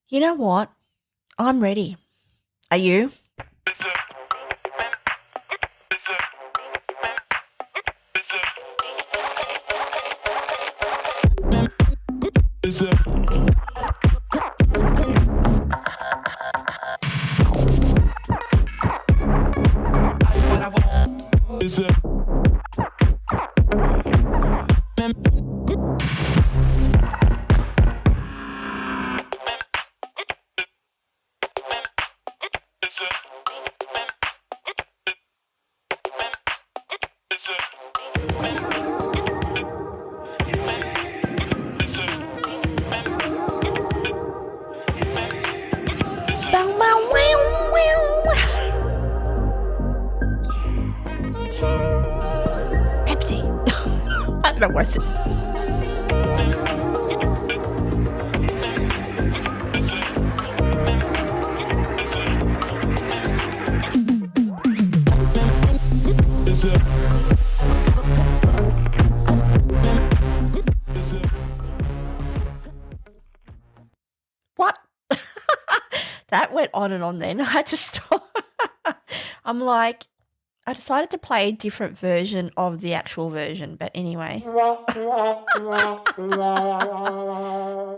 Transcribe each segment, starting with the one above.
You know what? I'm ready. Are you? Bang, bang, wow, wow. Pepsi. I don't know what is it. What? That went on and on then. I had to stop. I'm like, I decided to play a different version of the actual version, but anyway.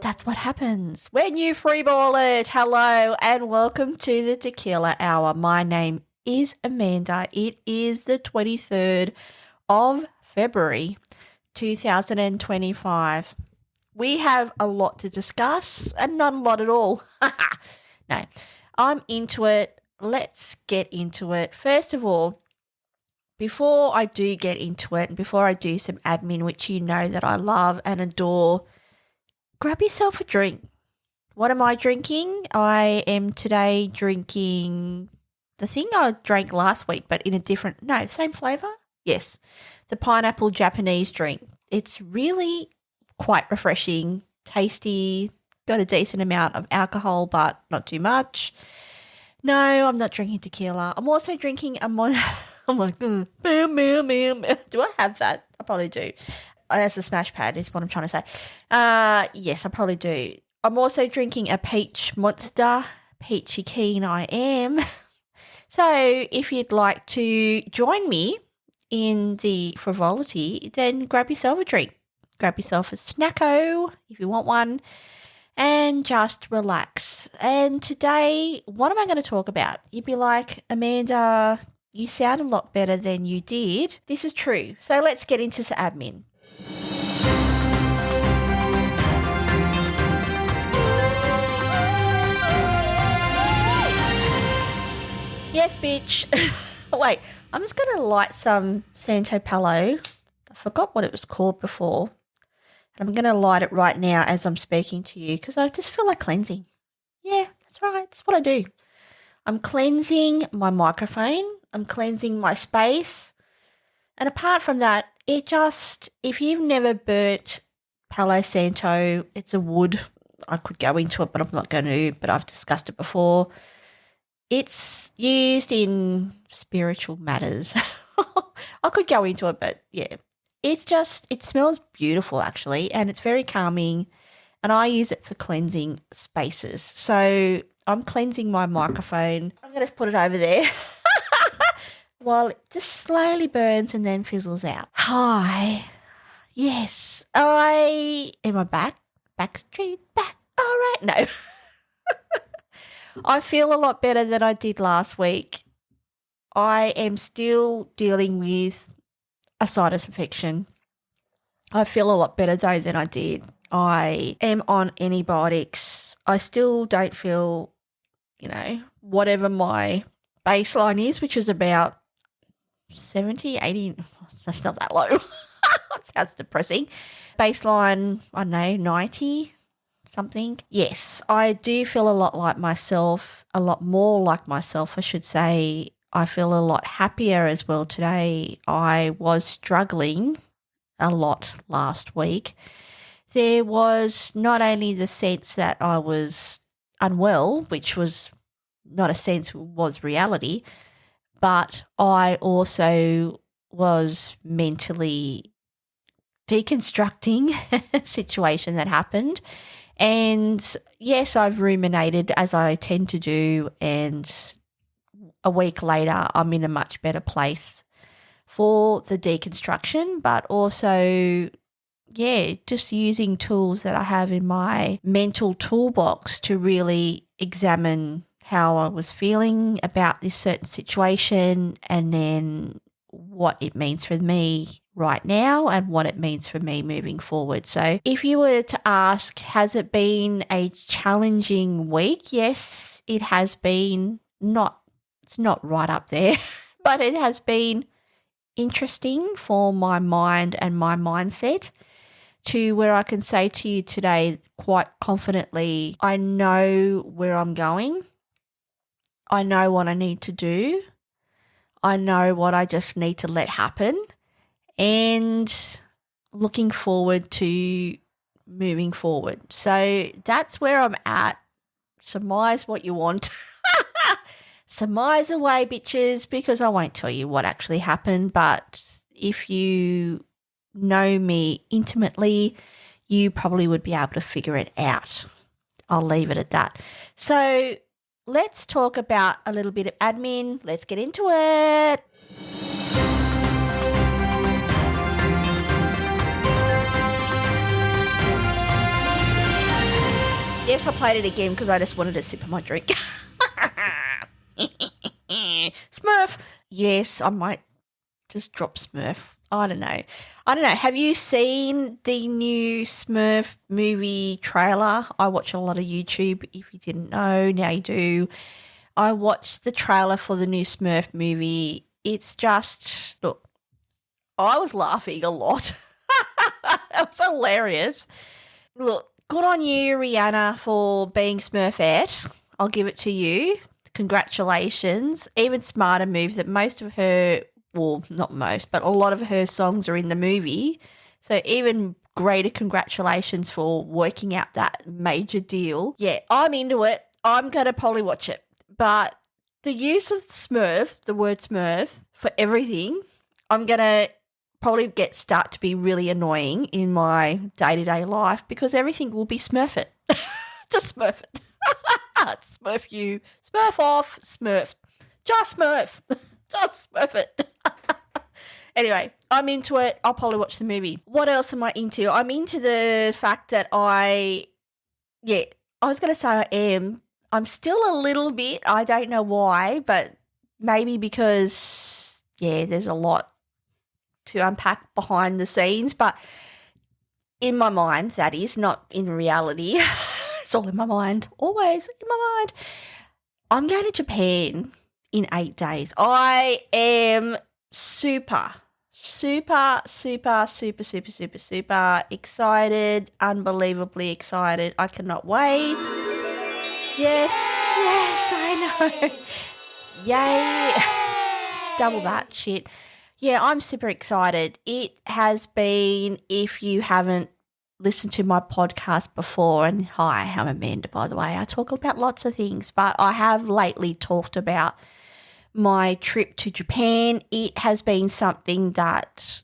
That's what happens when you freeball it. Hello and welcome to the Tequila Hour. My name is Amanda. It is the 23rd of February 2025. We have a lot to discuss and not a lot at all. No, I'm into it. Let's get into it. First of all, before I do get into it and before I do some admin, which you know that I love and adore, grab yourself a drink. What am I drinking? I am today drinking the thing I drank last week, but in a different, no, same flavour? Yes, the pineapple Japanese drink. It's really quite refreshing, tasty, got a decent amount of alcohol, but not too much. No, I'm not drinking tequila. I'm also drinking a I'm like, bam, bam, bam. Do I have that? I probably do. That's a smash pad is what I'm trying to say. Yes, I probably do. I'm also drinking a peach monster. Peachy keen I am. So if you'd like to join me in the frivolity, then grab yourself a drink. Grab yourself a snacko if you want one and just relax. And today, what am I going to talk about? You'd be like, Amanda, you sound a lot better than you did. This is true. So let's get into some admin. Yes, bitch. Wait, I'm just going to light some Santo Palo. I forgot what it was called before. And I'm going to light it right now as I'm speaking to you because I just feel like cleansing. Yeah, that's right. That's what I do. I'm cleansing my microphone. I'm cleansing my space. And apart from that, if you've never burnt Palo Santo, it's a wood. I could go into it, but I'm not going to, but I've discussed it before. It's used in spiritual matters. I could go into it, but yeah. It smells beautiful actually, and it's very calming, and I use it for cleansing spaces. So I'm cleansing my microphone. I'm going to put it over there while it just slowly burns and then fizzles out. Hi. Yes. Am I back? Backstreet back. All right. No. I feel a lot better than I did last week. I am still dealing with a sinus infection. I feel a lot better though than I did. I am on antibiotics. I still don't feel, whatever my baseline is, which is about 70, 80. That's not that low. Sounds depressing. Baseline, I don't know, 90 something. Yes, I do feel a lot like myself, a lot more like myself, I should say. I feel a lot happier as well today. I was struggling a lot last week. There was not only the sense that I was unwell, which was not a sense, was reality, but I also was mentally deconstructing a situation that happened. And yes, I've ruminated as I tend to do, and a week later, I'm in a much better place for the deconstruction, but also, yeah, just using tools that I have in my mental toolbox to really examine how I was feeling about this certain situation and then what it means for me right now and what it means for me moving forward. So, if you were to ask, has it been a challenging week? Yes, it has been. It's not right up there, but it has been interesting for my mind and my mindset to where I can say to you today quite confidently, I know where I'm going. I know what I need to do. I know what I just need to let happen. And looking forward to moving forward. So that's where I'm at. Surmise what you want. Surmise away, bitches, because I won't tell you what actually happened. But if you know me intimately, you probably would be able to figure it out. I'll leave it at that. So let's talk about a little bit of admin. Let's get into it. Yes, I played it again because I just wanted a sip of my drink. Smurf. Yes, I might just drop Smurf. I don't know. Have you seen the new Smurf movie trailer? I watch a lot of YouTube. If you didn't know, now you do. I watched the trailer for the new Smurf movie. It's just, look, I was laughing a lot. That was hilarious. Look, good on you, Rihanna, for being Smurfette. I'll give it to you. Congratulations. Even smarter move that most of her, well, not most, but a lot of her songs are in the movie. So even greater congratulations for working out that major deal. Yeah, I'm into it. I'm going to probably watch it. But the use of Smurf, the word Smurf, for everything, I'm going to probably start to be really annoying in my day-to-day life because everything will be Smurf it. Just Smurf it. Smurf you. Smurf off. Smurf. Just Smurf. Just Smurf it. Anyway, I'm into it. I'll probably watch the movie. What else am I into? I'm into the fact that I was going to say I am. I'm still a little bit. I don't know why, but maybe because, there's a lot to unpack behind the scenes. But in my mind, that is, not in reality. It's all in my mind. Always in my mind. I'm going to Japan in 8 days. I am super excited, unbelievably excited. I cannot wait. Yes, I know. Yay. Double that shit. Yeah, I'm super excited. It has been, if you haven't listened to my podcast before, and hi, I'm Amanda, by the way. I talk about lots of things, but I have lately talked about my trip to Japan. It has been something that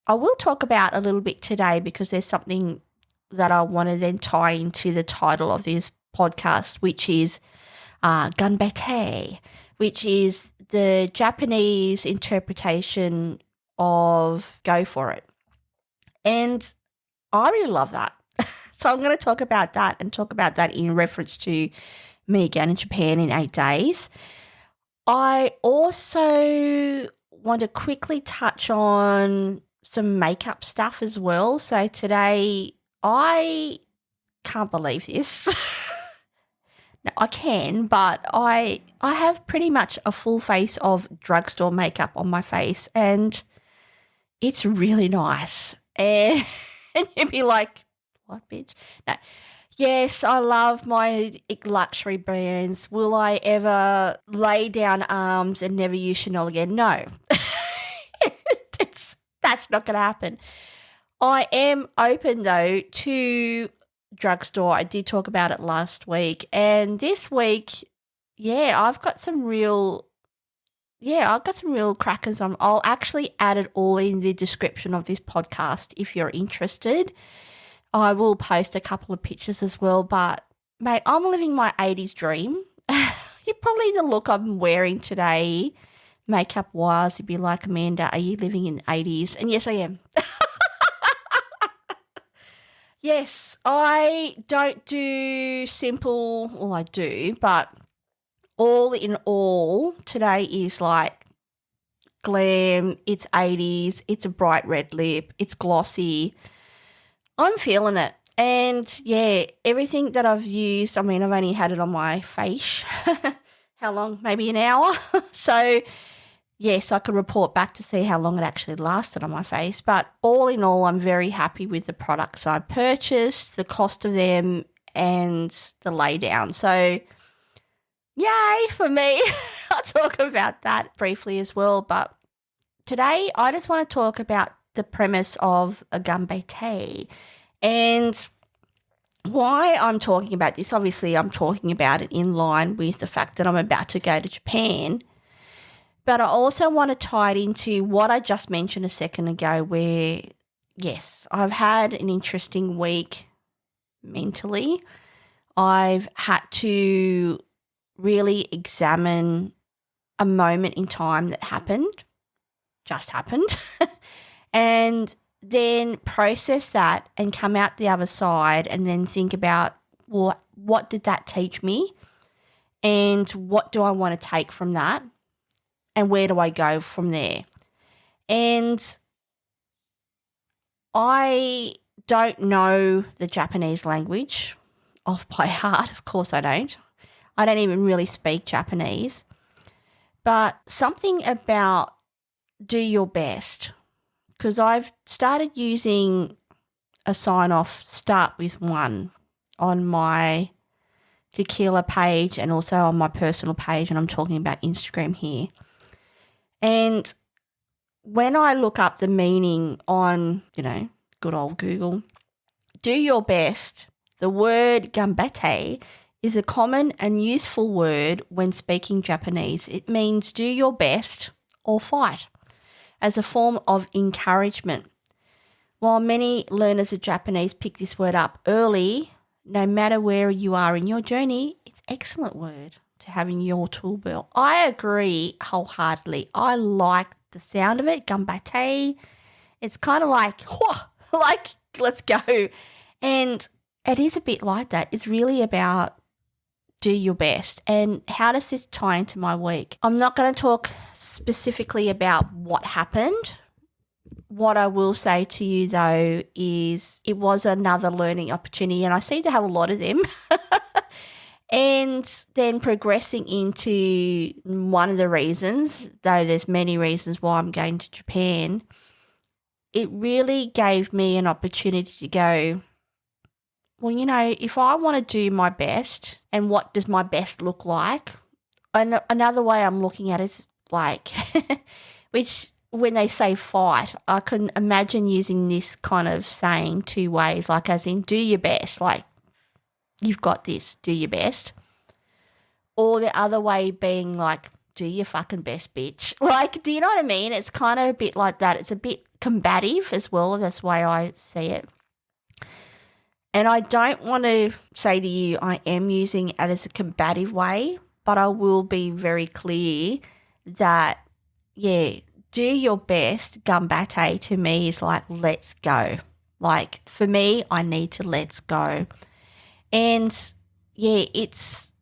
I will talk about a little bit today because there's something that I want to then tie into the title of this podcast, which is Ganbate, which is the Japanese interpretation of go for it. And I really love that. So I'm going to talk about that and talk about that in reference to me going to Japan in 8 days. I also want to quickly touch on some makeup stuff as well. So today, I can't believe this. No, I can, but I have pretty much a full face of drugstore makeup on my face, and it's really nice. And you'd be like, what, bitch? No. Yes, I love my luxury brands. Will I ever lay down arms and never use Chanel again? No. That's not going to happen. I am open, though, to drugstore. I did talk about it last week. And this week, I've got some real crackers. I'll actually add it all in the description of this podcast if you're interested. I will post a couple of pictures as well, but mate, I'm living my 80s dream. You're probably the look I'm wearing today, makeup wise, you'd be like, Amanda, are you living in the 80s? And yes, I am. Yes, I don't do simple, well, I do, but all in all, today is like glam, it's 80s, it's a bright red lip, it's glossy. I'm feeling it. And yeah, everything that I've used, I mean, I've only had it on my face. How long? Maybe an hour. So yes, I could report back to see how long it actually lasted on my face. But all in all, I'm very happy with the products I purchased, the cost of them, and the laydown. So yay for me. I'll talk about that briefly as well. But today, I just want to talk about the premise of a gambete. And why I'm talking about this, obviously I'm talking about it in line with the fact that I'm about to go to Japan. But I also want to tie it into what I just mentioned a second ago where, yes, I've had an interesting week mentally. I've had to really examine a moment in time that just happened, and then process that and come out the other side and then think about, well, what did that teach me and what do I want to take from that and where do I go from there? And I don't know the Japanese language off by heart. Of course I don't. I don't even really speak Japanese. But something about do your best, because I've started using a sign-off, start with one, on my tequila page and also on my personal page, and I'm talking about Instagram here. And when I look up the meaning on, good old Google, do your best, the word gambete is a common and useful word when speaking Japanese. It means do your best or fight as a form of encouragement. While many learners of Japanese pick this word up early, no matter where you are in your journey, it's an excellent word to have in your tool belt. I agree wholeheartedly. I like the sound of it, gambate. It's kind of like, let's go. And it is a bit like that. It's really about do your best. And how does this tie into my week? I'm not going to talk specifically about what happened. What I will say to you, though, is it was another learning opportunity, and I seem to have a lot of them. And then progressing into one of the reasons, though there's many reasons why I'm going to Japan, it really gave me an opportunity to go, well, if I want to do my best, and what does my best look like? Another way I'm looking at it is like, which when they say fight, I can imagine using this kind of saying two ways, like as in do your best, like you've got this, do your best. Or the other way being like, do your fucking best, bitch. Like, do you know what I mean? It's kind of a bit like that. It's a bit combative as well. That's the way I see it. And I don't want to say to you I am using it as a combative way, but I will be very clear that, yeah, do your best, gambate to me is like, let's go. Like, for me, I need to let's go. And, yeah, it's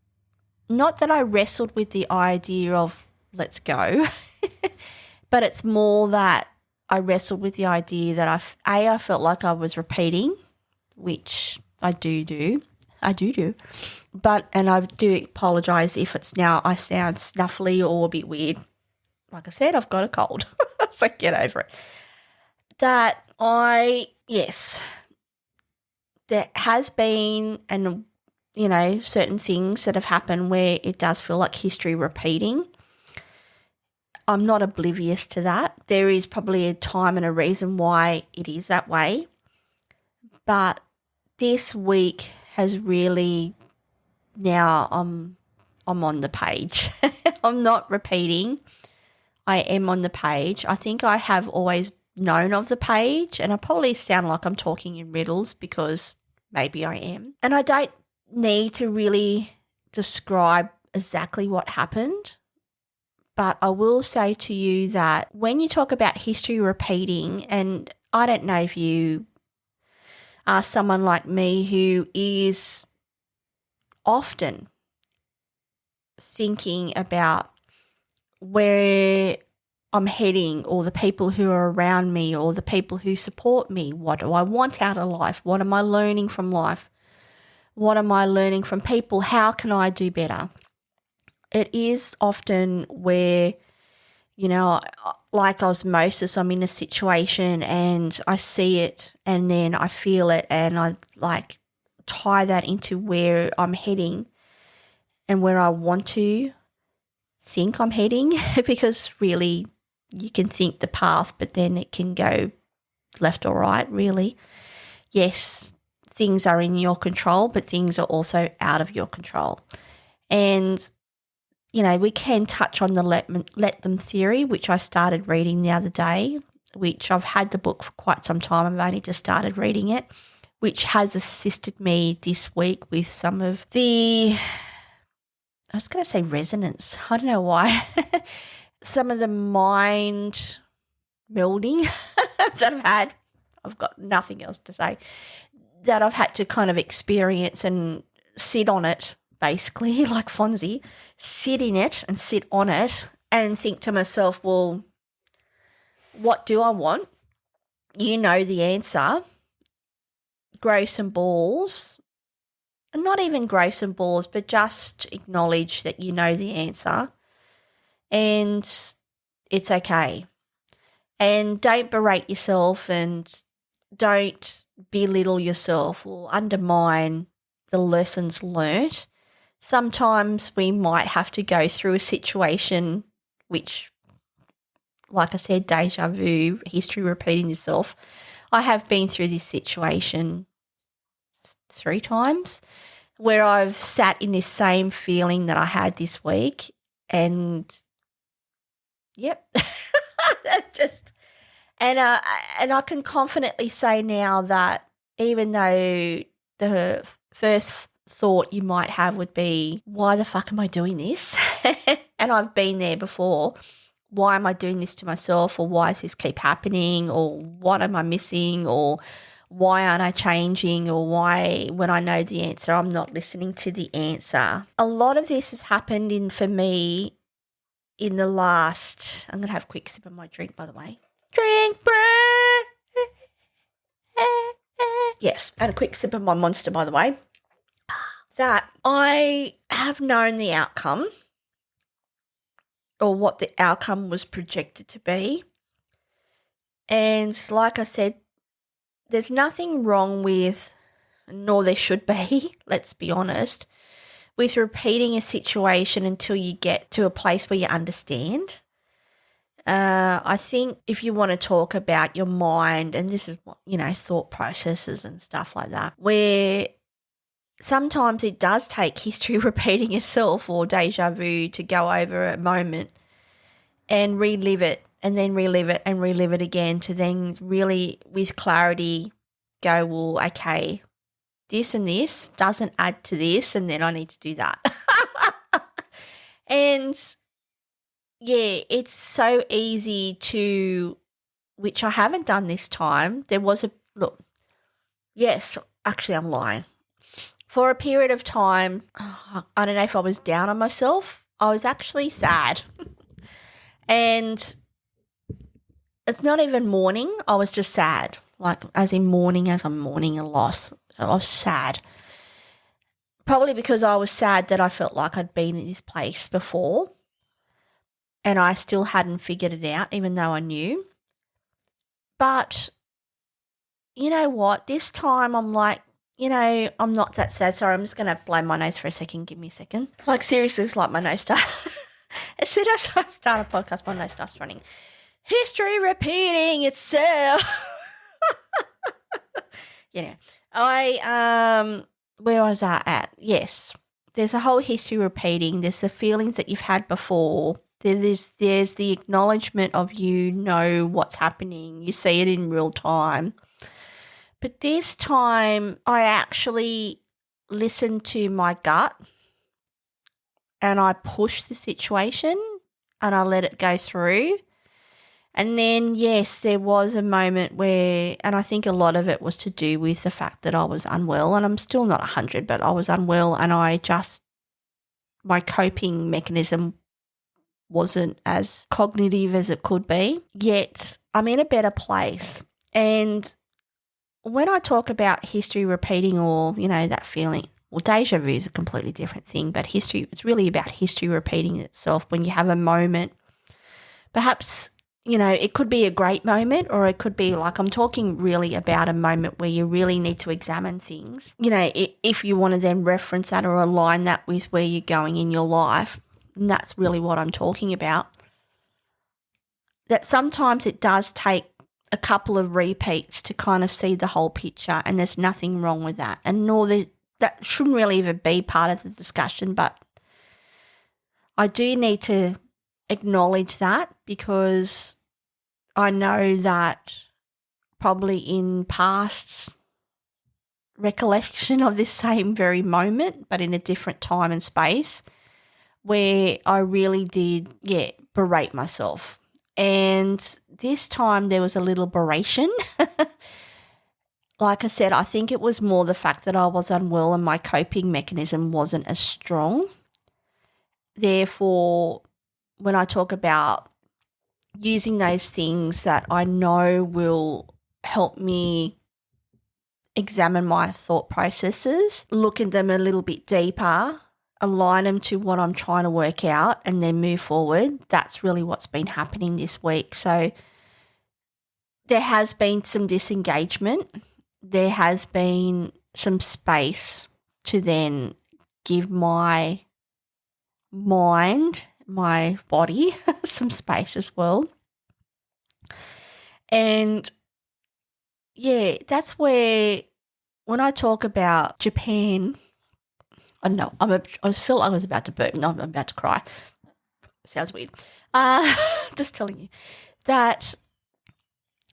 not that I wrestled with the idea of let's go, but it's more that I wrestled with the idea that I felt like I was repeating, which I do. But, and I do apologise if it's now I sound snuffly or a bit weird. Like I said, I've got a cold, so get over it. There has been, and certain things that have happened where it does feel like history repeating. I'm not oblivious to that. There is probably a time and a reason why it is that way. But this week has really, now I'm on the page. I'm not repeating. I am on the page. I think I have always known of the page, and I probably sound like I'm talking in riddles because maybe I am. And I don't need to really describe exactly what happened, but I will say to you that when you talk about history repeating, and I don't know if you are someone like me who is often thinking about where I'm heading, or the people who are around me, or the people who support me. What do I want out of life? What am I learning from life? What am I learning from people? How can I do better? It is often where, like osmosis, I'm in a situation and I see it and then I feel it and I like tie that into where I'm heading and where I want to think I'm heading because really you can think the path, but then it can go left or right, really. Yes, things are in your control, but things are also out of your control. And we can touch on the let them theory, which I started reading the other day, which I've had the book for quite some time. I've only just started reading it, which has assisted me this week with some of the, I was going to say resonance. I don't know why. Some of the mind melding that I've had. I've got nothing else to say. That I've had to kind of experience and sit on it, basically, like Fonzie, sit in it and sit on it and think to myself, well, what do I want? You know the answer. Grow some balls. And not even grow some balls, but just acknowledge that you know the answer. And it's okay. And don't berate yourself and don't belittle yourself or undermine the lessons learnt. Sometimes we might have to go through a situation which, like I said, deja vu, history repeating itself. I have been through this situation 3 times where I've sat in this same feeling that I had this week and, yep, and I can confidently say now that even though the first thought you might have would be, why the fuck am I doing this? And I've been there before. Why am I doing this to myself? Or why does this keep happening? Or what am I missing? Or why aren't I changing? Or why, when I know the answer, I'm not listening to the answer? A lot of this has happened for me in the last, I'm going to have a quick sip of my drink, by the way. Drink break. Yes, and a quick sip of my Monster, by the way. That I have known the outcome or what the outcome was projected to be. And like I said, there's nothing wrong with, nor there should be, let's be honest, with repeating a situation until you get to a place where you understand. I think if you want to talk about your mind, and this is what, thought processes and stuff like that, where sometimes it does take history repeating itself or deja vu to go over a moment and relive it and then relive it and relive it again to then really with clarity go, well, okay, this and this doesn't add to this and then I need to do that. And yeah, it's so easy to, which I haven't done this time. There was yes, actually I'm lying. For a period of time, I don't know if I was down on myself. I was actually sad. And it's not even mourning. I was just sad. Like as in mourning, as I'm mourning a loss. I was sad. Probably because I was sad that I felt like I'd been in this place before and I still hadn't figured it out, even though I knew. But you know what? This time I'm like, I'm not that sad. Sorry, I'm just going to blow my nose for a second. Give me a second. Like seriously, it's like my nose starts. As soon as I start a podcast, my nose starts running. History repeating itself. Where was I at? Yes, there's a whole history repeating. There's the feelings that you've had before There's the acknowledgement of you know what's happening. You see it in real time. But this time I actually listened to my gut and I pushed the situation and I let it go through. And then, yes, there was a moment where, and I think a lot of it was to do with the fact that I was unwell, and I'm still not 100, but I was unwell, and my coping mechanism wasn't as cognitive as it could be. Yet I'm in a better place. And when I talk about history repeating, or, that feeling, well, deja vu is a completely different thing, but it's really about history repeating itself when you have a moment. Perhaps, it could be a great moment, or it could be like, I'm talking really about a moment where you really need to examine things. If you want to then reference that or align that with where you're going in your life, and that's really what I'm talking about. That sometimes it does take a couple of repeats to kind of see the whole picture, and there's nothing wrong with that. And that shouldn't really even be part of the discussion, but I do need to acknowledge that, because I know that probably in past recollection of this same very moment, but in a different time and space, where I really did, berate myself. And this time there was a little beration. Like I said, I think it was more the fact that I was unwell and my coping mechanism wasn't as strong. Therefore, when I talk about using those things that I know will help me examine my thought processes, look at them a little bit deeper, align them to what I'm trying to work out, and then move forward, that's really what's been happening this week. So there has been some disengagement. There has been some space to then give my mind, my body, some space as well. And that's where, when I talk about Japan, I know I feel I was about to burp. No, I'm about to cry. Sounds weird. Just telling you that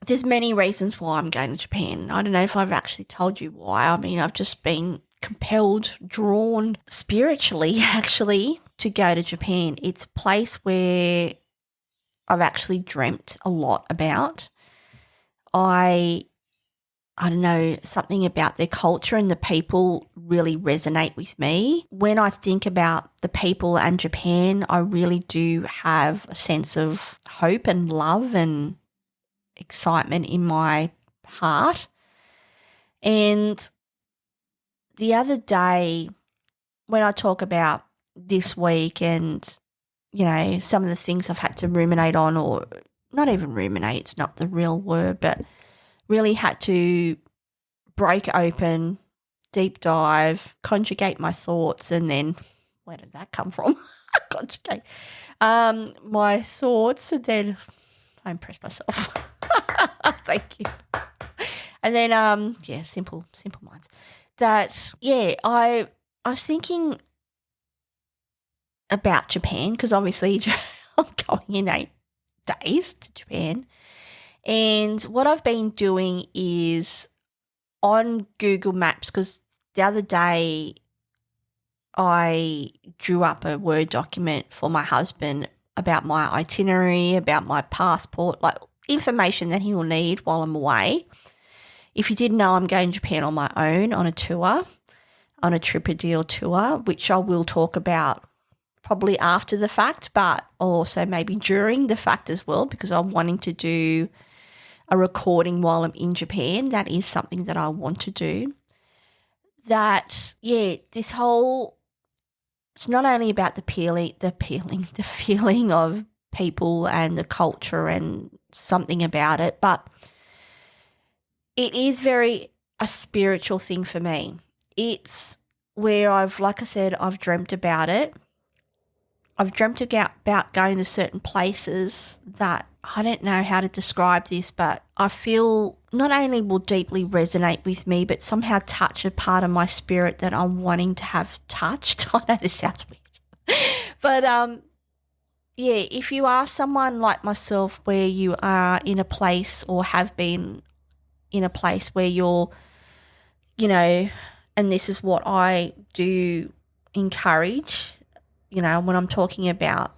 there's many reasons why I'm going to Japan. I don't know if I've actually told you why. I mean, I've just been compelled, drawn spiritually, actually, to go to Japan. It's a place where I've actually dreamt a lot about. I don't know, something about their culture and the people really resonate with me. When I think about the people and Japan, I really do have a sense of hope and love and excitement in my heart. And the other day, when I talk about this week and, some of the things I've had to ruminate on, or not even ruminate, it's not the real word, but really had to break open, deep dive, conjugate my thoughts, and then, where did that come from? Conjugate my thoughts, and then I impressed myself. Thank you. And then, simple minds. That, I was thinking about Japan, because obviously I'm going in 8 days to Japan. And what I've been doing is on Google Maps, because the other day I drew up a Word document for my husband about my itinerary, about my passport, like information that he will need while I'm away. If you didn't know, I'm going to Japan on my own on a tour, on a TripADeal tour, which I will talk about probably after the fact, but also maybe during the fact as well, because I'm wanting to do a recording while I'm in Japan. That is something that I want to do. That, this whole, it's not only about the feeling of people and the culture and something about it, but it is very a spiritual thing for me. It's where like I said, I've dreamt about it. I've dreamt about going to certain places that I don't know how to describe this, but I feel not only will deeply resonate with me, but somehow touch a part of my spirit that I'm wanting to have touched. I know this sounds weird, but yeah, if you are someone like myself where you are in a place or have been in a place where you're, you know, and this is what I do encourage, when I'm talking about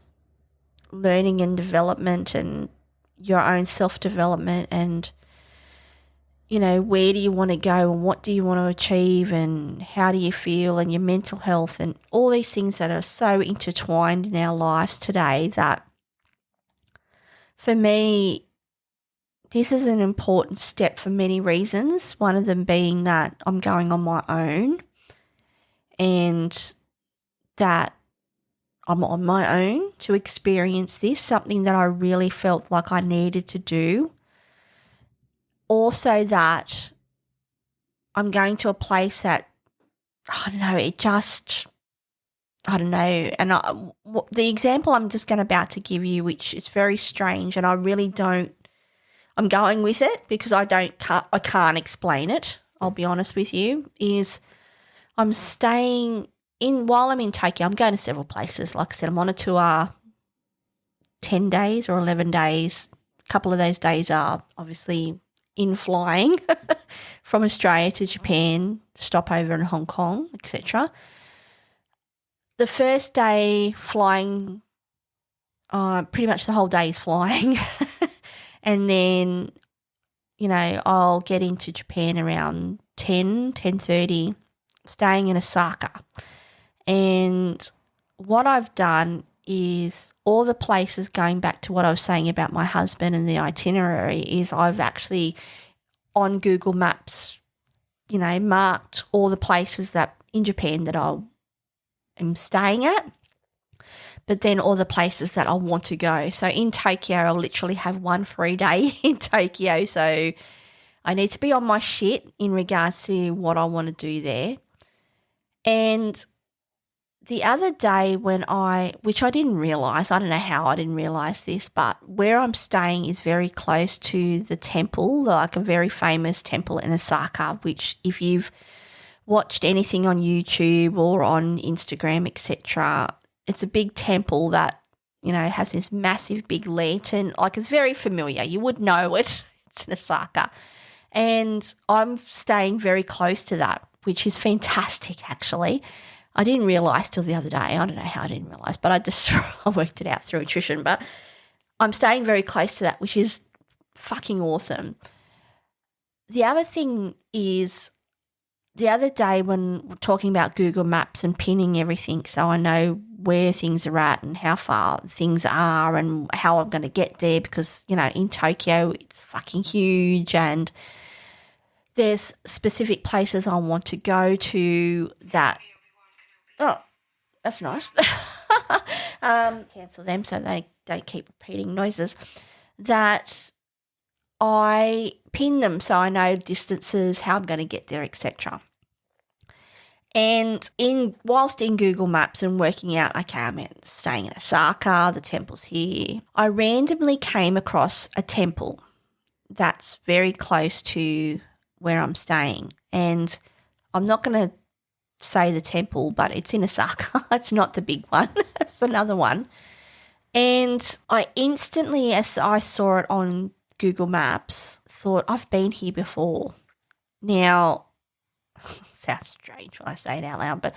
learning and development and your own self development and, where do you want to go and what do you want to achieve and how do you feel and your mental health and all these things that are so intertwined in our lives today that for me, this is an important step for many reasons. One of them being that I'm going on my own and that I'm on my own to experience this, something that I really felt like I needed to do. Also, that I'm going to a place that, I don't know, I don't know. And the example I'm just about to give you, which is very strange, and I really don't, I'm going with it because I can't explain it. I'll be honest with you, is I'm staying while I'm in Tokyo. I'm going to several places. Like I said, I'm on a tour 10 days or 11 days. A couple of those days are obviously in flying from Australia to Japan, stopover in Hong Kong, etc. The first day flying, pretty much the whole day is flying. And then, I'll get into Japan around 10:30, staying in Osaka. And what I've done is all the places, going back to what I was saying about my husband and the itinerary, is I've actually on Google Maps, marked all the places that in Japan that I am staying at, but then all the places that I want to go. So in Tokyo, I'll literally have one free day in Tokyo. So I need to be on my shit in regards to what I want to do there. And the other day which I didn't realise, I don't know how I didn't realise this, but where I'm staying is very close to the temple, like a very famous temple in Osaka, which if you've watched anything on YouTube or on Instagram, etc., it's a big temple that, has this massive big lantern. Like, it's very familiar. You would know it. It's in Osaka. And I'm staying very close to that, which is fantastic, actually. I didn't realise till the other day. I don't know how I didn't realise, but I worked it out through attrition. But I'm staying very close to that, which is fucking awesome. The other thing is, the other day when we're talking about Google Maps and pinning everything so I know where things are at and how far things are and how I'm going to get there because, in Tokyo it's fucking huge and there's specific places I want to go to that – oh, that's nice. Cancel them so they don't keep repeating noises. That I pin them so I know distances, how I'm going to get there, etc. And whilst in Google Maps and working out, okay, I'm staying in Osaka, the temple's here, I randomly came across a temple that's very close to where I'm staying. And I'm not going to say the temple, but it's in Osaka. It's not the big one. It's another one. And I instantly, as I saw it on Google Maps, thought, I've been here before. Now, sounds strange when I say it out loud, but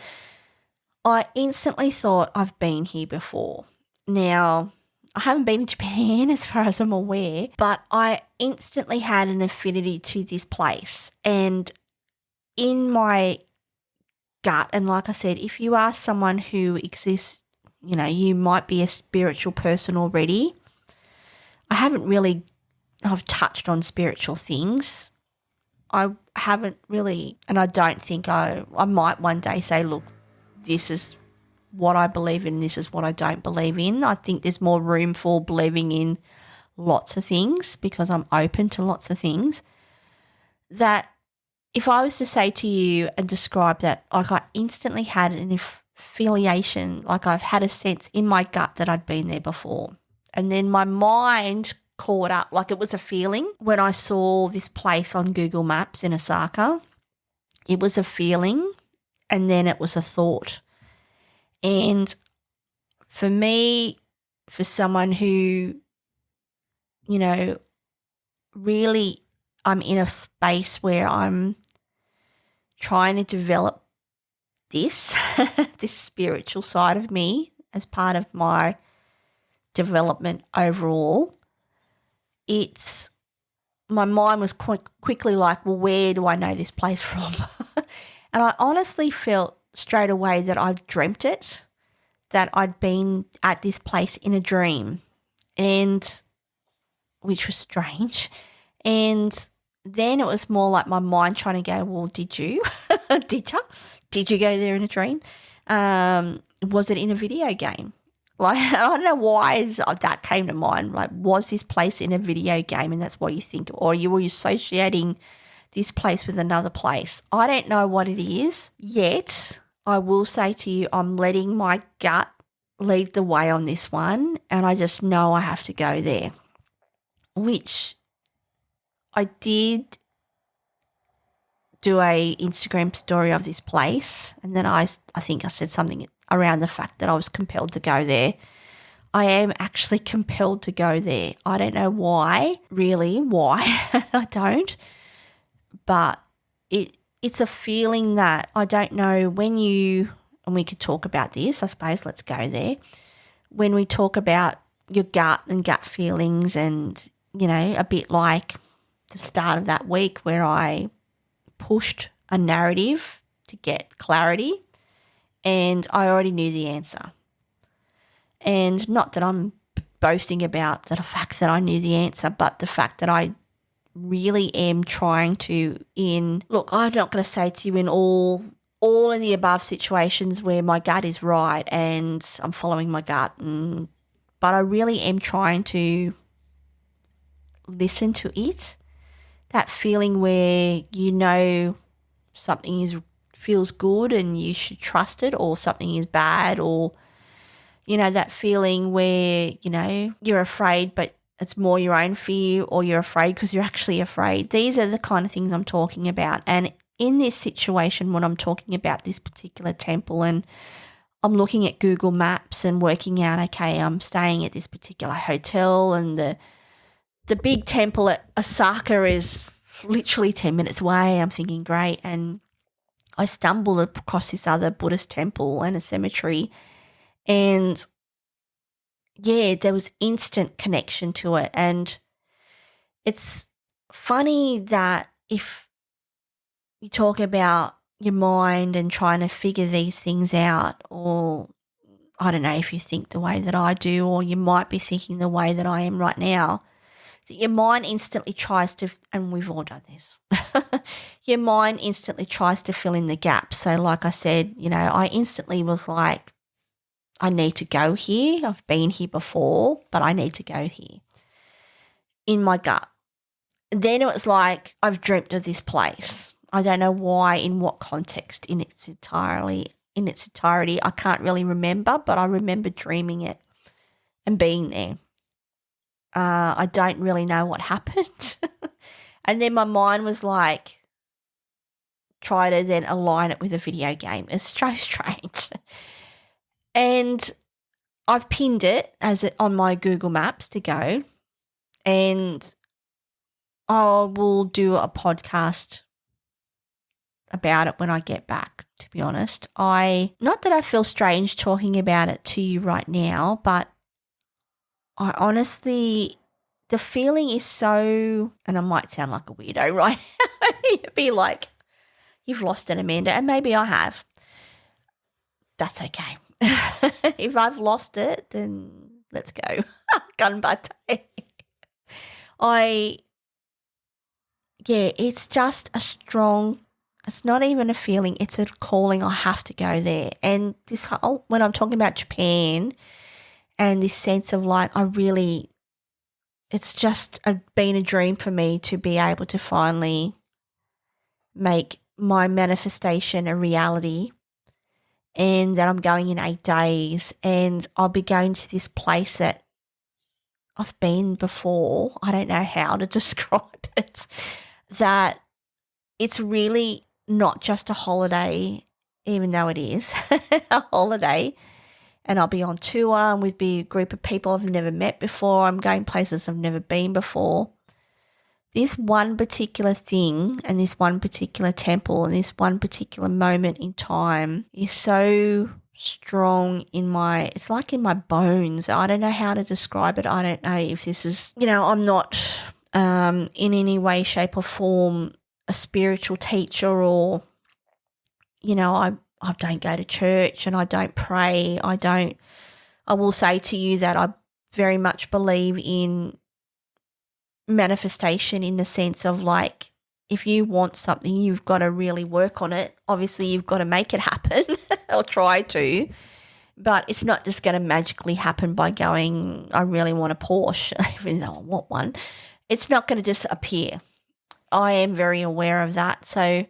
I instantly thought, I've been here before. Now, I haven't been to Japan as far as I'm aware, but I instantly had an affinity to this place. And in my gut, and like I said, if you are someone who exists, you might be a spiritual person already. I've touched on spiritual things. I haven't really, and I don't think I might one day say, look, this is what I believe in, this is what I don't believe in. I think there's more room for believing in lots of things because I'm open to lots of things. That if I was to say to you and describe that, like I instantly had an affiliation, like I've had a sense in my gut that I'd been there before. And then my mind caught up, like it was a feeling when I saw this place on Google Maps in Osaka. It was a feeling and then it was a thought. And for me, for someone who, you know, really I'm in a space where I'm trying to develop this, this spiritual side of me as part of my development overall. My mind was quickly like, well, where do I know this place from? And I honestly felt straight away that I'd dreamt it, that I'd been at this place in a dream, and which was strange. And then it was more like my mind trying to go, well, did you? Did you? Did you go there in a dream? Was it in a video game? Like, I don't know why that came to mind. Like, was this place in a video game and that's what you think? Or you were associating this place with another place? I don't know what it is yet. I will say to you, I'm letting my gut lead the way on this one, and I just know I have to go there, which I did do a Instagram story of this place, and then I think I said something around the fact that I was compelled to go there. I am actually compelled to go there. I don't know why, really, why. I don't. But it's a feeling that I don't know when and we could talk about this, I suppose, let's go there. When we talk about your gut and gut feelings and, you know, a bit like the start of that week where I pushed a narrative to get clarity and I already knew the answer. And not that I'm boasting about the fact that I knew the answer, but the fact that I really am trying to look, I'm not going to say to you in all in the above situations where my gut is right and I'm following my gut, but I really am trying to listen to it. That feeling where you know something feels good and you should trust it, or something is bad, or, you know, that feeling where, you know, you're afraid but it's more your own fear, or you're afraid because you're actually afraid. These are the kind of things I'm talking about. And in this situation, when I'm talking about this particular temple and I'm looking at Google Maps and working out, okay, I'm staying at this particular hotel and the big temple at Osaka is literally 10 minutes away. I'm thinking, great. And I stumbled across this other Buddhist temple and a cemetery, and yeah, there was instant connection to it. And it's funny that if you talk about your mind and trying to figure these things out, or I don't know if you think the way that I do, or you might be thinking the way that I am right now, that your mind instantly tries to, and we've all done this, your mind instantly tries to fill in the gaps. So like I said, you know, I instantly was like, I need to go here. I've been here before, but I need to go here in my gut. Then it was like, I've dreamt of this place. I don't know why, in what context, in its entirety. I can't really remember, but I remember dreaming it and being there. I don't really know what happened. And then my mind was like, try to then align it with a video game. It's so strange. And I've pinned it on my Google Maps to go, and I will do a podcast about it when I get back, to be honest. Not that I feel strange talking about it to you right now, but I honestly, the feeling is so, and I might sound like a weirdo, right? You'd be like, you've lost it, Amanda, and maybe I have. That's okay. If I've lost it, then let's go. Gunbutt. It's just a strong, it's not even a feeling, it's a calling. I have to go there. And this whole, when I'm talking about Japan and this sense of like, it's just been a dream for me to be able to finally make my manifestation a reality, and that I'm going in 8 days, and I'll be going to this place that I've been before. I don't know how to describe it. That it's really not just a holiday, even though it is a holiday. and I'll be on tour with a group of people I've never met before. I'm going places I've never been before. This one particular thing and this one particular temple and this one particular moment in time is so strong it's like in my bones. I don't know how to describe it. I don't know if this is, I'm not in any way, shape or form a spiritual teacher or, I don't go to church and I don't pray. I will say to you that I very much believe in manifestation in the sense of like, if you want something, you've got to really work on it. Obviously, you've got to make it happen or try to, but it's not just going to magically happen by going, I really want a Porsche, even though I want one. It's not going to just appear. I am very aware of that. So,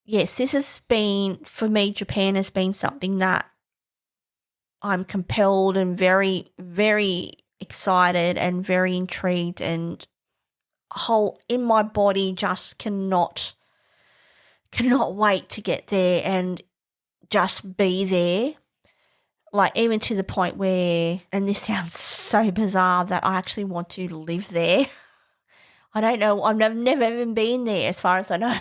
yes, this has been, for me, Japan has been something that I'm compelled and very, very excited and very intrigued, and whole in my body just cannot wait to get there and just be there. Like, even to the point where, and this sounds so bizarre, that I actually want to live there. I don't know. I've never even been there as far as I know.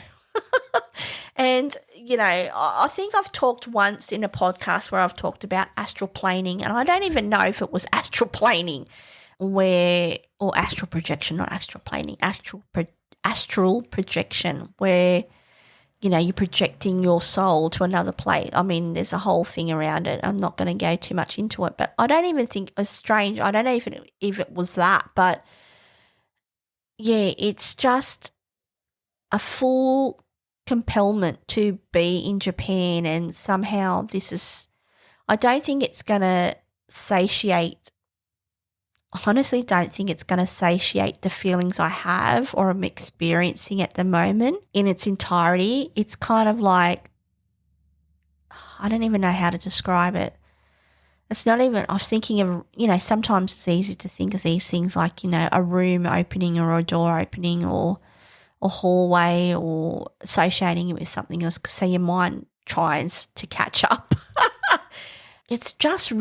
And, I think I've talked once in a podcast where I've talked about astral planing, and I don't even know if it was astral planing or astral projection, not astral planing, astral projection, where, you're projecting your soul to another place. I mean, there's a whole thing around it. I'm not going to go too much into it, but I don't even think it's strange. I don't know if it was that, but yeah, it's just a full compellment to be in Japan, and somehow I don't think it's going to satiate. Honestly, don't think it's going to satiate the feelings I have or I'm experiencing at the moment in its entirety. It's kind of like, I don't even know how to describe it. It's not even, I was thinking of, sometimes it's easy to think of these things like, a room opening or a door opening or a hallway, or associating it with something else, so your mind tries to catch up. It's just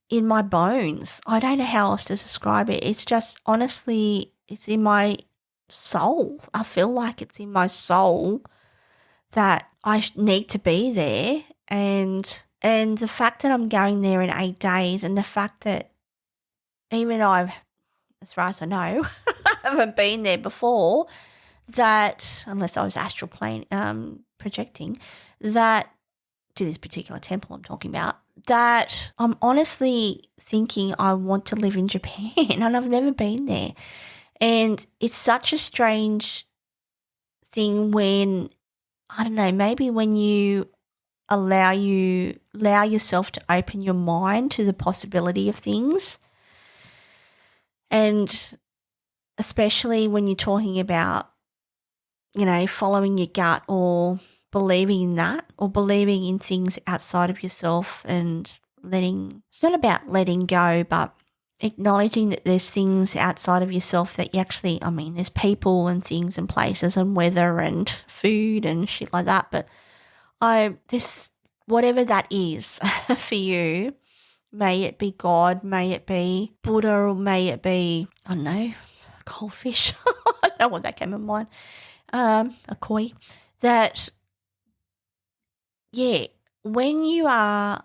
in my bones. I don't know how else to describe it. It's just, honestly, it's in my soul. I feel like it's in my soul that I need to be there. And the fact that I'm going there in 8 days, and the fact that even as far as I know, I haven't been there before, that, unless I was astral projecting, that to this particular temple I'm talking about, that I'm honestly thinking I want to live in Japan, and I've never been there. And it's such a strange thing when, I don't know, maybe when you allow yourself to open your mind to the possibility of things, and especially when you're talking about, following your gut or believing in that, or believing in things outside of yourself, and it's not about letting go, but acknowledging that there's things outside of yourself that you actually, there's people and things and places and weather and food and shit like that. But whatever that is for you, may it be God, may it be Buddha, or may it be, I don't know, goldfish. I don't know what that came in mind. A koi. That, yeah, when you are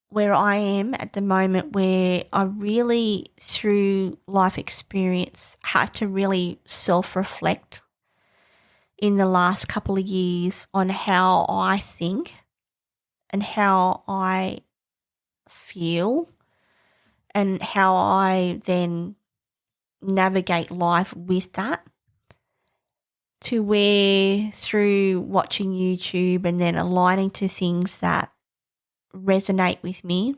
where I am at the moment, where I really, through life experience, had to really self-reflect in the last couple of years on how I think and how I feel and how I then navigate life with that, to where through watching YouTube and then aligning to things that resonate with me.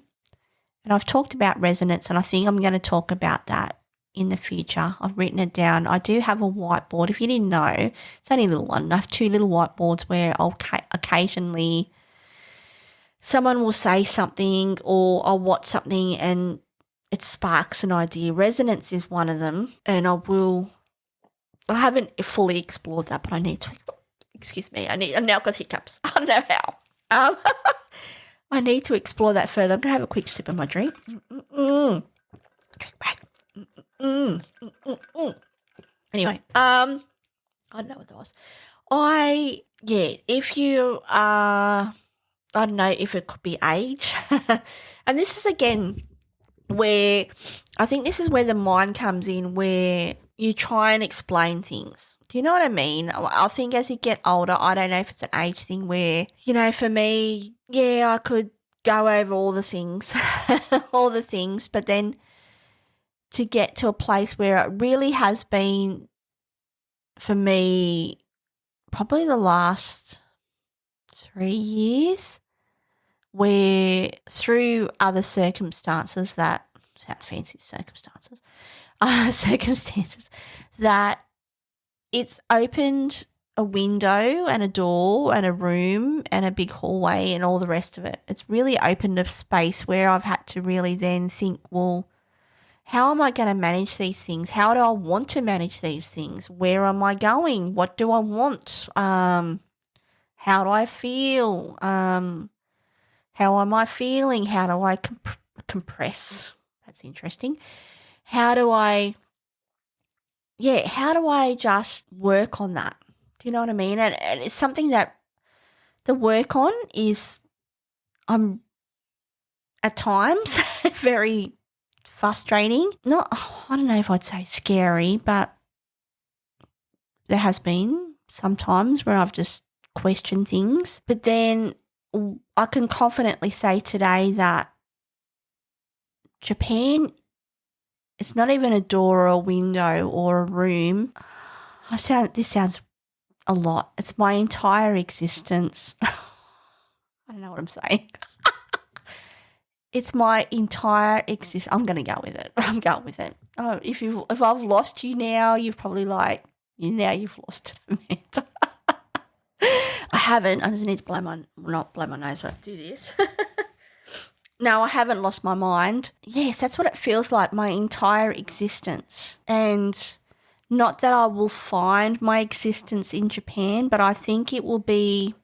And I've talked about resonance, and I think I'm going to talk about that in the future. I've written it down. I do have a whiteboard. If you didn't know, it's only a little one. I have 2 little whiteboards where I'll occasionally, someone will say something or I'll watch something and it sparks an idea. Resonance is one of them, and I haven't fully explored that, but I need to. Excuse me. I've now got hiccups. I don't know how. I need to explore that further. I'm going to have a quick sip of my drink. Drink break. Anyway, I don't know what that was. If you are, I don't know if it could be age. And this is again where I think this is where the mind comes in, where you try and explain things. Do you know what I mean? I think as you get older, I don't know if it's an age thing where, for me, I could go over all the things, but then to get to a place where it really has been, for me, probably the last 3 years, where through other circumstances that sound fancy circumstances that it's opened a window and a door and a room and a big hallway and all the rest of it. It's really opened a space where I've had to really then think, well, how am I going to manage these things? How do I want to manage these things? Where am I going? What do I want? How do I feel? How am I feeling? How do I compress? That's interesting. How do I just work on that? Do you know what I mean? And it's something that the work on is, I'm at times very frustrating. I don't know if I'd say scary, but there has been some times where I've just questioned things. But then I can confidently say today that Japan, it's not even a door or a window or a room. This sounds a lot. It's my entire existence. I don't know what I'm saying. It's my entire existence. I'm going to go with it. I'm going with it. Oh, if I've lost you now, you've probably you've lost it. I haven't. I just need to not blow my nose, but do this. No, I haven't lost my mind. Yes, that's what it feels like, my entire existence. And not that I will find my existence in Japan, but I think it will be,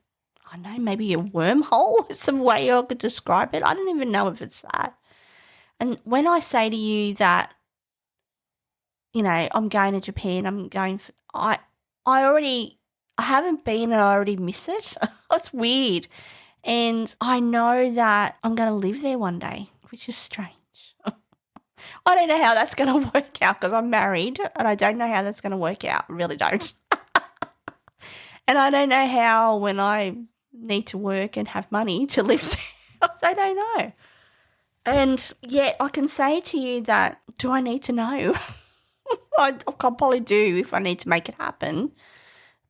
I don't know, maybe a wormhole is the way I could describe it. I don't even know if it's that. And when I say to you that, I'm going to Japan, I haven't been and I already miss it. It's weird. And I know that I'm going to live there one day, which is strange. I don't know how that's going to work out because I'm married and I don't know how that's going to work out. I really don't. And I don't know how when I need to work and have money to live there. I don't know. And yet I can say to you that, do I need to know? I probably do if I need to make it happen.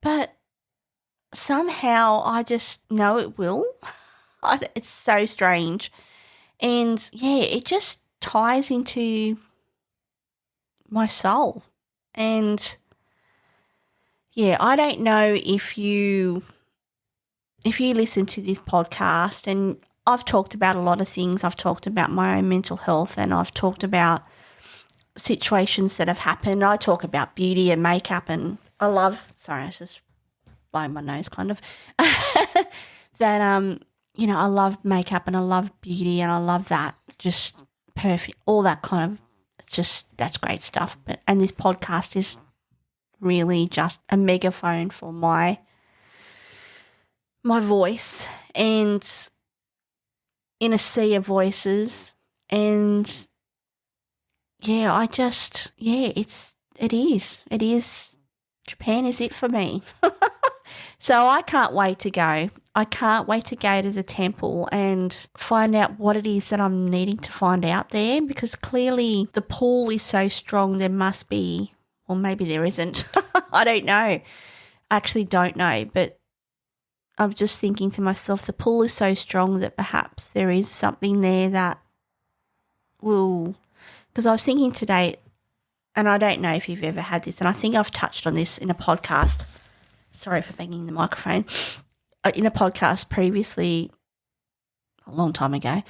But somehow I just know it will. It's so strange. And it just ties into my soul. And I don't know if you listen to this podcast, and I've talked about a lot of things. I've talked about my own mental health, and I've talked about situations that have happened. I talk about beauty and makeup, and I was just blowing my nose kind of, that, I love makeup and I love beauty and I love that, just perfect, all that kind of, that's great stuff. And this podcast is really just a megaphone for my voice, and in a sea of voices. And it is, Japan is it for me. So I can't wait to go. I can't wait to go to the temple and find out what it is that I'm needing to find out there, because clearly the pull is so strong there must be, or maybe there isn't. I don't know. I actually don't know, but I'm just thinking to myself, the pull is so strong that perhaps there is something there that will, because I was thinking today, and I don't know if you've ever had this, and I think I've touched on this in a podcast. Sorry for banging the microphone. In a podcast previously, a long time ago,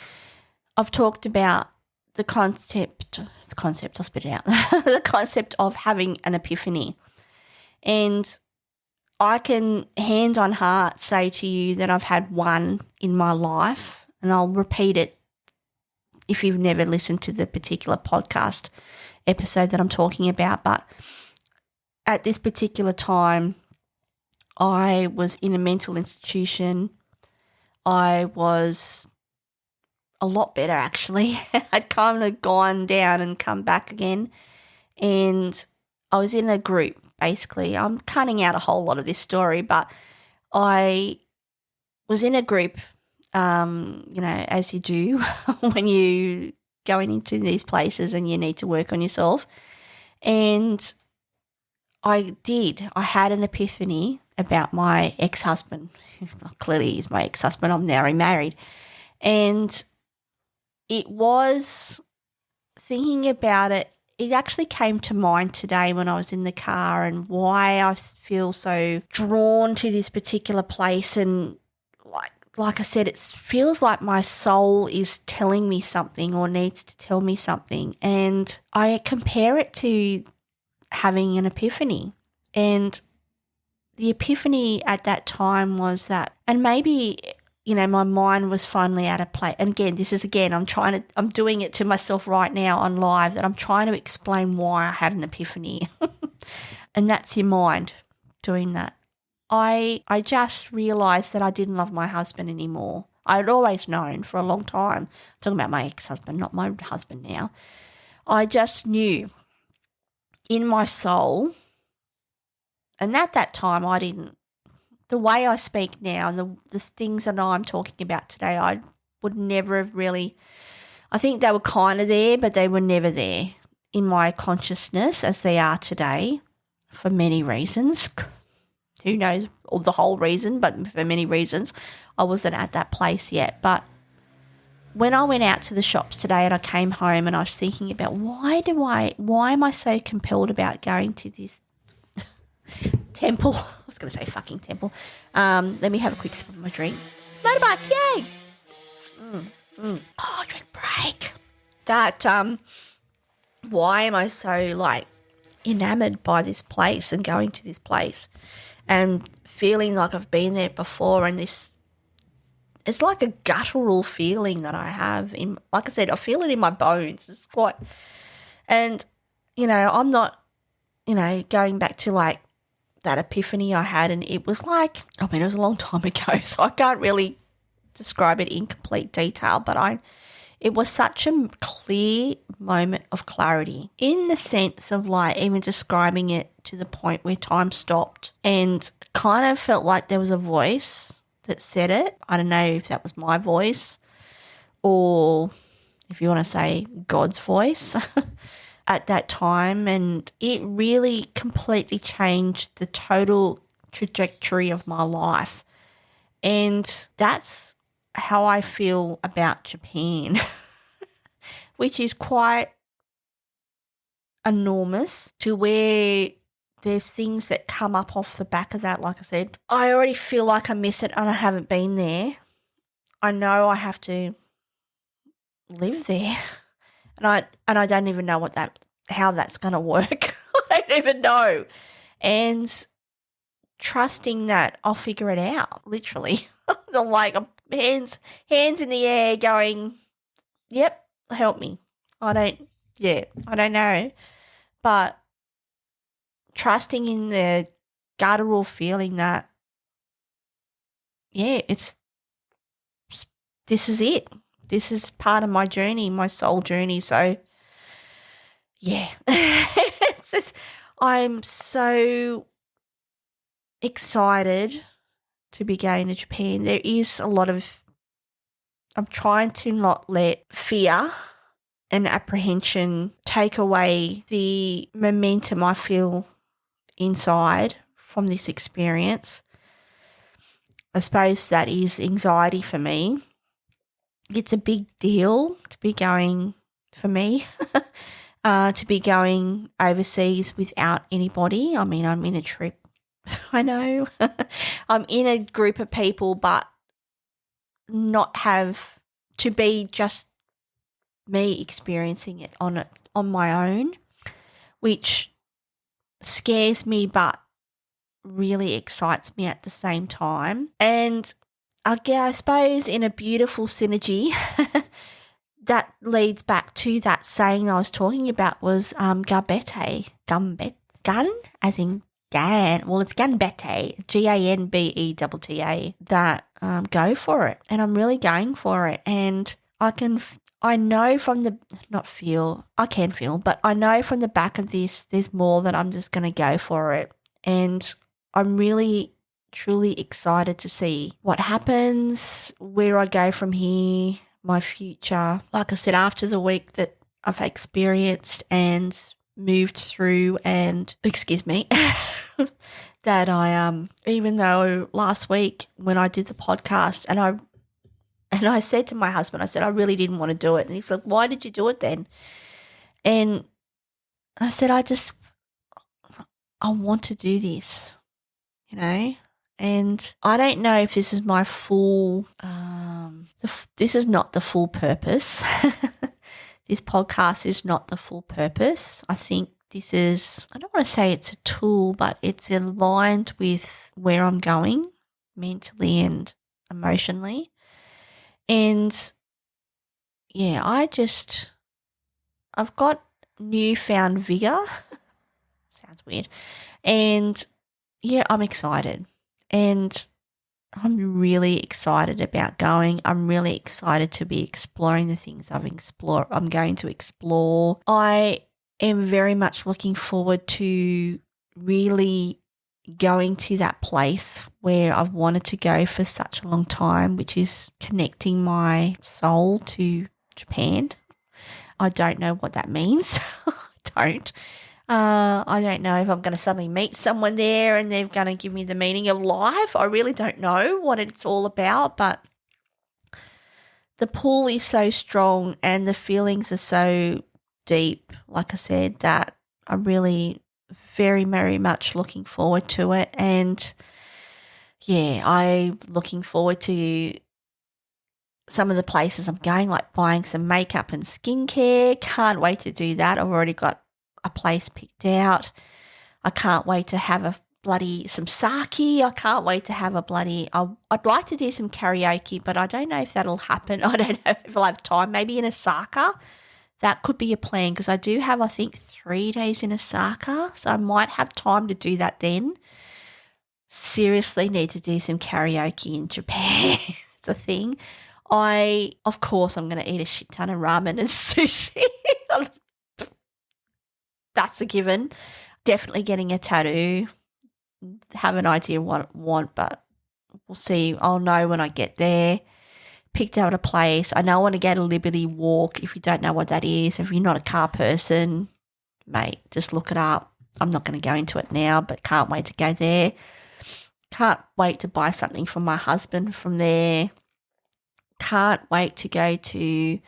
I've talked about the concept, I'll spit it out, the concept of having an epiphany. And I can, hand on heart, say to you that I've had one in my life, and I'll repeat it if you've never listened to the particular podcast episode that I'm talking about. But at this particular time, I was in a mental institution. I was a lot better, actually. I'd kind of gone down and come back again. And I was in a group, basically. I'm cutting out a whole lot of this story, but I was in a group, as you do when you going into these places and you need to work on yourself. And I had an epiphany about my ex-husband. Clearly he's my ex-husband. I'm now remarried. And it was thinking about it. It actually came to mind today when I was in the car and why I feel so drawn to this particular place. And like I said, it feels like my soul is telling me something or needs to tell me something. And I compare it to having an epiphany. And the epiphany at that time was that, and maybe, my mind was finally at a place. And again, I'm doing it to myself right now on live, that I'm trying to explain why I had an epiphany. And that's your mind doing that. I just realised that I didn't love my husband anymore. I'd always known for a long time. I'm talking about my ex-husband, not my husband now. I just knew in my soul, and at that time I didn't, the way I speak now and the things that I'm talking about today, I would never have really, I think they were kind of there, but they were never there in my consciousness as they are today for many reasons. Who knows the whole reason, but for many reasons, I wasn't at that place yet. But when I went out to the shops today and I came home and I was thinking about why am I so compelled about going to this temple? I was going to say fucking temple. Let me have a quick sip of my drink. Motorbike, yay! Oh, drink break. Why am I so enamored by this place and going to this place and feeling like I've been there before, and it's like a guttural feeling that I have like I said, I feel it in my bones. It's quite, and I'm not, going back to that epiphany I had, and it was it was a long time ago, so I can't really describe it in complete detail, but it was such a clear moment of clarity in the sense of even describing it to the point where time stopped, and kind of felt like there was a voice that said it. I don't know if that was my voice or if you want to say God's voice at that time, and it really completely changed the total trajectory of my life. And that's how I feel about Japan, which is quite enormous, to where there's things that come up off the back of that. Like I said, I already feel like I miss it and I haven't been there. I know I have to live there, and I don't even know how that's going to work. I don't even know. And trusting that I'll figure it out, literally. I'm hands in the air going, yep, help me. I don't know. But trusting in the guttural feeling that, this is it. This is part of my journey, my soul journey. So, I'm so excited to be going to Japan. There is a lot of, I'm trying to not let fear and apprehension take away the momentum I feel inside from this experience. I suppose that is anxiety for me. It's a big deal to be going, for me, to be going overseas without anybody. I mean, I'm in a trip. I know. I'm in a group of people, but not have to be just me experiencing it on my own, which scares me but really excites me at the same time. And I suppose in a beautiful synergy, that leads back to that saying I was talking about was gambete, gun, as in gan. Well, it's gambete, GANBETTA. That go for it, and I'm really going for it, and I know from the I can feel, but I know from the back of this, there's more that I'm just going to go for it, and I'm really truly excited to see what happens, where I go from here, my future. Like I said, after the week that I've experienced and moved through, and that I even though last week when I did the podcast and I said to my husband, I said, I really didn't want to do it. And he's like, why did you do it then? And I said, I want to do this, and I don't know if this is my full, this is not the full purpose. This podcast is not the full purpose. I think this is, I don't want to say it's a tool, but it's aligned with where I'm going mentally and emotionally. And yeah, I've got newfound vigor. Sounds weird. And yeah, I'm excited. And I'm really excited about going. I'm really excited to be exploring the things I'm going to explore. I am very much looking forward to really going to that place where I've wanted to go for such a long time, which is connecting my soul to Japan. I don't know what that means. I don't know if I'm going to suddenly meet someone there and they're going to give me the meaning of life. I really don't know what it's all about, but the pull is so strong and the feelings are so deep, like I said, that I'm really very, very much looking forward to it. And yeah, I'm looking forward to some of the places I'm going, like buying some makeup and skincare. Can't wait to do that. I've already got a place picked out. I can't wait to have some sake. I can't wait to have I'd like to do some karaoke, but I don't know if that'll happen. I don't know if I'll have time. Maybe in Osaka, that could be a plan, because I do have, I think, 3 days in Osaka, so I might have time to do that then. Seriously need to do some karaoke in Japan. It's a thing. Of course, I'm going to eat a shit ton of ramen and sushi. That's a given. Definitely getting a tattoo. Have an idea what I want, but we'll see. I'll know when I get there. Picked out a place. I know I want to go to Liberty Walk. If you don't know what that is, if you're not a car person, mate, just look it up. I'm not going to go into it now, but can't wait to go there. Can't wait to buy something for my husband from there. Can't wait to go to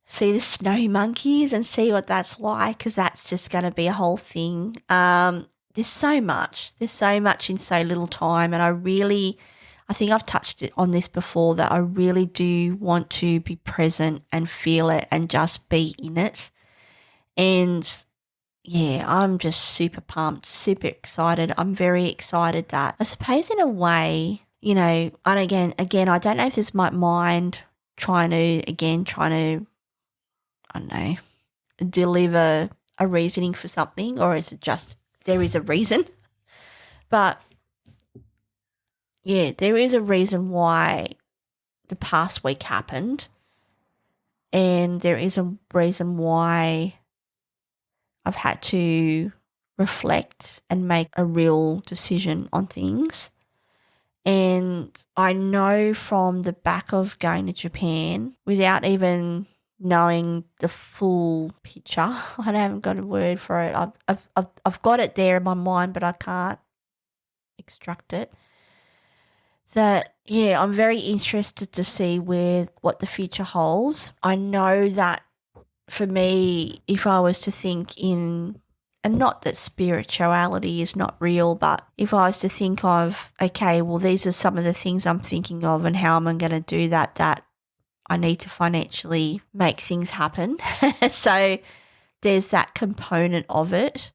see the snow monkeys and see what that's like, because that's just going to be a whole thing. There's so much in so little time, and I think I've touched on this before, that I really do want to be present and feel it and just be in it. And yeah, I'm just super pumped, super excited. I'm very excited that, I suppose in a way, and again, I don't know if it's my mind trying to, I don't know, deliver a reasoning for something, or is it just there is a reason? But yeah, there is a reason why the past week happened, and there is a reason why I've had to reflect and make a real decision on things. And I know from the back of going to Japan, without even knowing the full picture, I haven't got a word for it. I've got it there in my mind, but I can't extract it. That, yeah, I'm very interested to see what the future holds. I know that for me, if I was to think and not that spirituality is not real, but if I was to think of, okay, well, these are some of the things I'm thinking of and how am I going to do that I need to financially make things happen. So there's that component of it.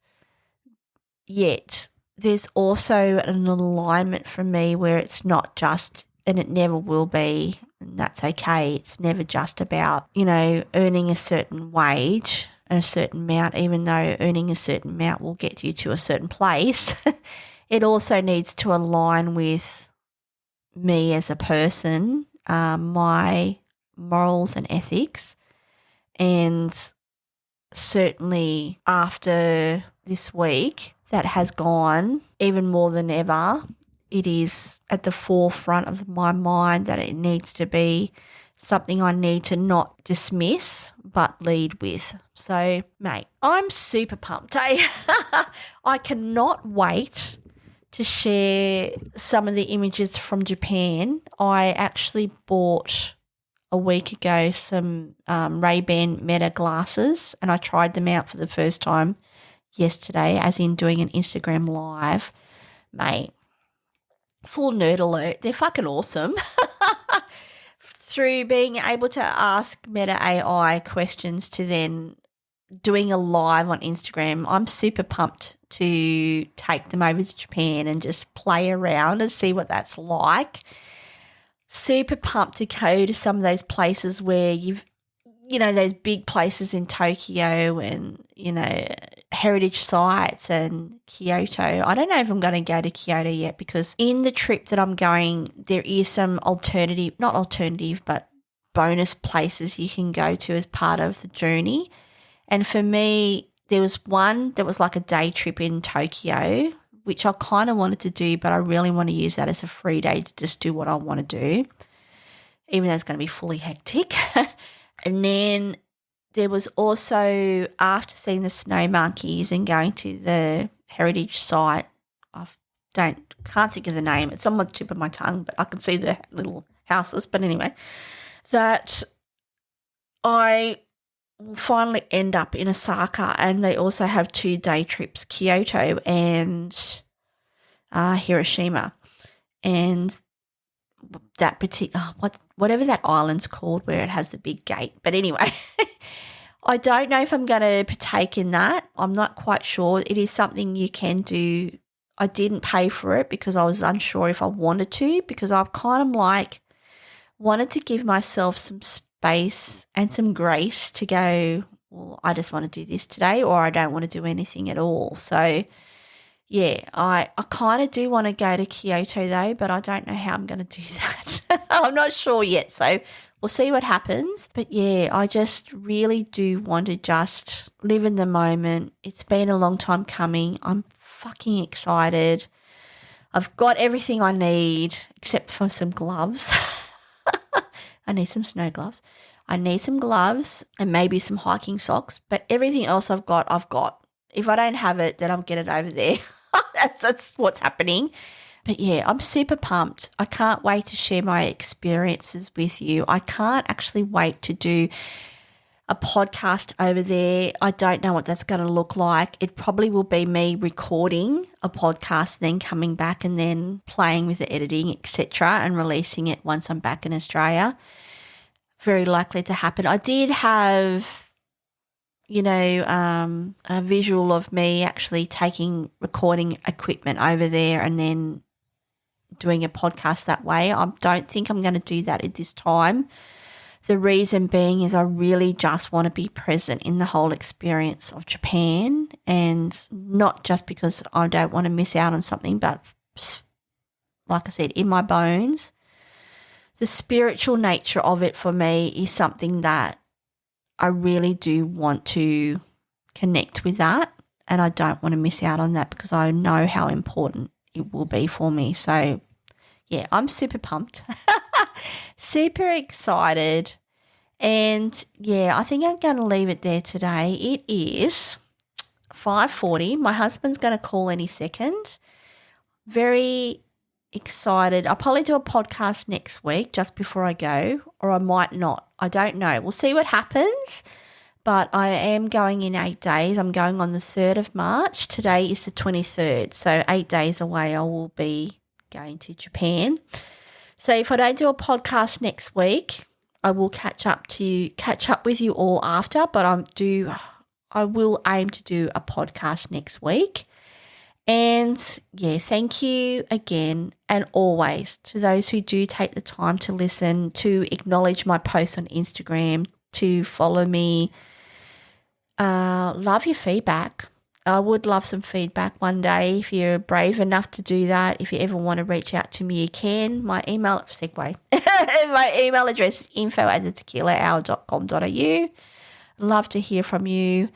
Yet there's also an alignment for me where it's not just and it never will be, and that's okay. It's never just about, earning a certain wage and a certain amount, even though earning a certain amount will get you to a certain place. It also needs to align with me as a person, my morals and ethics. And certainly after this week that has gone, even more than ever, it is at the forefront of my mind that it needs to be something I need to not dismiss but lead with. So, mate, I'm super pumped. I cannot wait to share some of the images from Japan. I actually bought a week ago some Ray-Ban Meta glasses, and I tried them out for the first time yesterday, as in doing an Instagram live. Mate, full nerd alert, they're fucking awesome. Through being able to ask Meta AI questions to then doing a live on Instagram, I'm super pumped to take them over to Japan and just play around and see what that's like. Super pumped to go to some of those places where those big places in Tokyo and, heritage sites and Kyoto. I don't know if I'm going to go to Kyoto yet, because in the trip that I'm going, there is some but bonus places you can go to as part of the journey. And for me, there was one that was like a day trip in Tokyo, which I kind of wanted to do, but I really want to use that as a free day to just do what I want to do, even though it's going to be fully hectic. And then there was also, after seeing the snow monkeys and going to the heritage site, can't think of the name. It's on the tip of my tongue, but I can see the little houses. But anyway, that I will finally end up in Osaka, and they also have 2 day trips, Kyoto and Hiroshima. And that particular, whatever that island's called where it has the big gate. But anyway, I don't know if I'm going to partake in that. I'm not quite sure. It is something you can do. I didn't pay for it because I was unsure if I wanted to, because I've kind of wanted to give myself some space and some grace to go, well, I just want to do this today, or I don't want to do anything at all. So, yeah, I kind of do want to go to Kyoto though, but I don't know how I'm going to do that. I'm not sure yet, so we'll see what happens. But yeah, I just really do want to just live in the moment. It's been a long time coming. I'm fucking excited. I've got everything I need except for some gloves. I need some snow gloves. I need some gloves and maybe some hiking socks, but everything else I've got. If I don't have it, then I'll get it over there. That's what's happening. But yeah, I'm super pumped. I can't wait to share my experiences with you. I can't actually wait to do a podcast over there. I don't know what that's going to look like. It probably will be me recording a podcast, then coming back and then playing with the editing, etc., and releasing it once I'm back in Australia. Very likely to happen. I did have a visual of me actually taking recording equipment over there and then doing a podcast that way. I don't think I'm going to do that at this time. The reason being is I really just want to be present in the whole experience of Japan, and not just because I don't want to miss out on something, but like I said, in my bones, the spiritual nature of it for me is something that I really do want to connect with that, and I don't want to miss out on that because I know how important it will be for me. So, yeah, I'm super pumped, super excited, and, yeah, I think I'm going to leave it there today. It is 5:40. My husband's going to call any second. Very excited. I'll probably do a podcast next week just before I go, or I might not. I don't know. We'll see what happens. But I am going in 8 days. I'm going on the 3rd of March. Today is the 23rd. So 8 days away I will be going to Japan. So if I don't do a podcast next week, I will catch up with you all after, but I will aim to do a podcast next week. And yeah, thank you again and always to those who do take the time to listen, to acknowledge my posts on Instagram, to follow me. Love your feedback. I would love some feedback one day. If you're brave enough to do that, if you ever want to reach out to me, you can. My email segue. My email address is info@thetequilahour.com.au. Love to hear from you.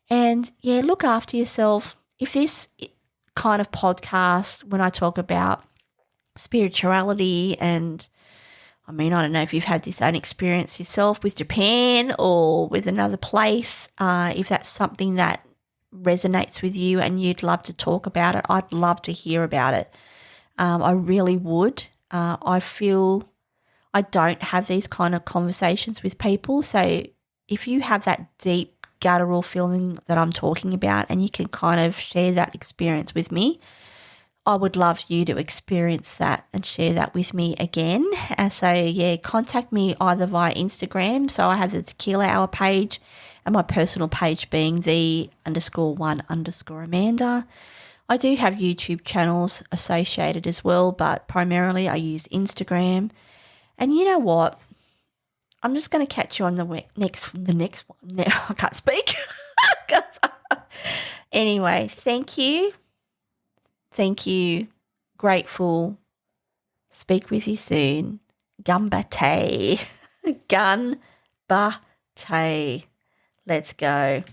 And yeah, look after yourself. If this kind of podcast, when I talk about spirituality and I don't know if you've had this own experience yourself with Japan or with another place, if that's something that resonates with you and you'd love to talk about it, I'd love to hear about it. I really would. I feel I don't have these kind of conversations with people. So if you have that deep guttural feeling that I'm talking about and you can kind of share that experience with me, I would love you to experience that and share that with me again. So yeah, contact me either via Instagram. So I have the Tequila Hour page and my personal page being the_1_Amanda. I do have YouTube channels associated as well, but primarily I use Instagram. And you know what? I'm just going to catch you on the next one. Now I can't speak. Anyway, thank you. Thank you. Grateful. Speak with you soon. Gambate. Gunbate. Let's go.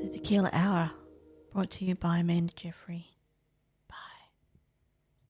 The Tequila Hour, brought to you by Amanda Jeffrey.